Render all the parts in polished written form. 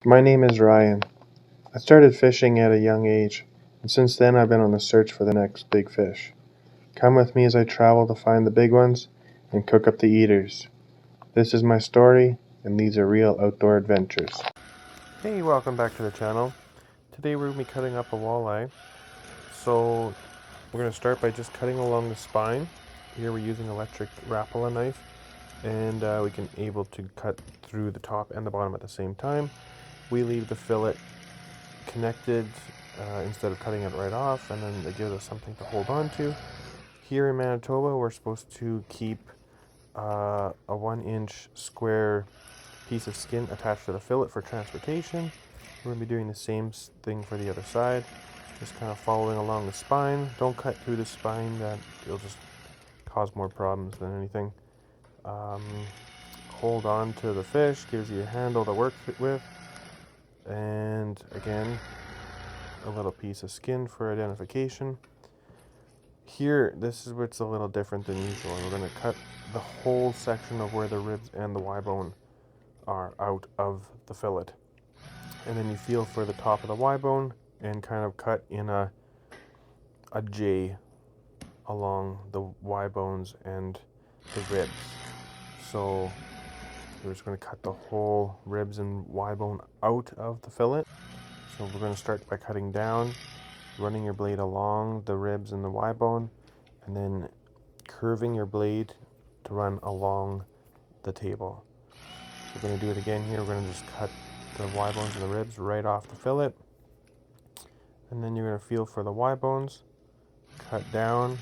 My name is Ryan. I started fishing at a young age, and since then I've been on the search for the next big fish. Come with me as I travel to find the big ones and cook up the eaters. This is my story, and these are real outdoor adventures. Hey, welcome back to the channel. Today we're going to be cutting up a walleye. So we're going to start by just cutting along the spine. Here we're using electric Rapala knife, and we can able to cut through the top and the bottom at the same time. We leave the fillet connected instead of cutting it right off, and then it gives us something to hold on to. Here in Manitoba, we're supposed to keep a 1-inch square piece of skin attached to the fillet for transportation. We're going to be doing the same thing for the other side, just kind of following along the spine. Don't cut through the spine, that it'll just cause more problems than anything. Hold on to the fish, gives you a handle to work with, and again, a little piece of skin for identification. Here, this is where it's a little different than usual. We're going to cut the whole section of where the ribs and the Y bone are out of the fillet. And then you feel for the top of the Y bone and kind of cut in a J along the Y bones and the ribs. So we're just going to cut the whole ribs and Y bone out of the fillet. So we're going to start by cutting down, running your blade along the ribs and the Y bone, and then curving your blade to run along the table. So we're going to do it again here. We're going to just cut the Y bones and the ribs right off the fillet, and then you're going to feel for the Y bones, cut down,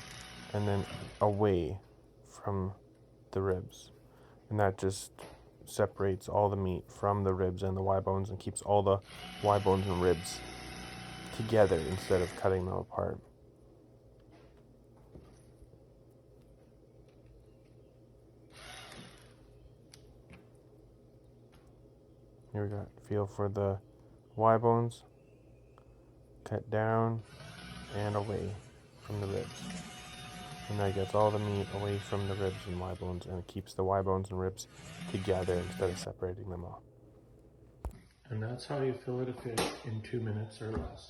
and then away from the ribs. And that just separates all the meat from the ribs and the Y bones and keeps all the Y bones and ribs together instead of cutting them apart. Here we go. Feel for the Y bones, cut down and away from the ribs. And that gets all the meat away from the ribs and Y bones, and it keeps the Y bones and ribs together instead of separating them off. And that's how you fillet a fish in 2 minutes or less.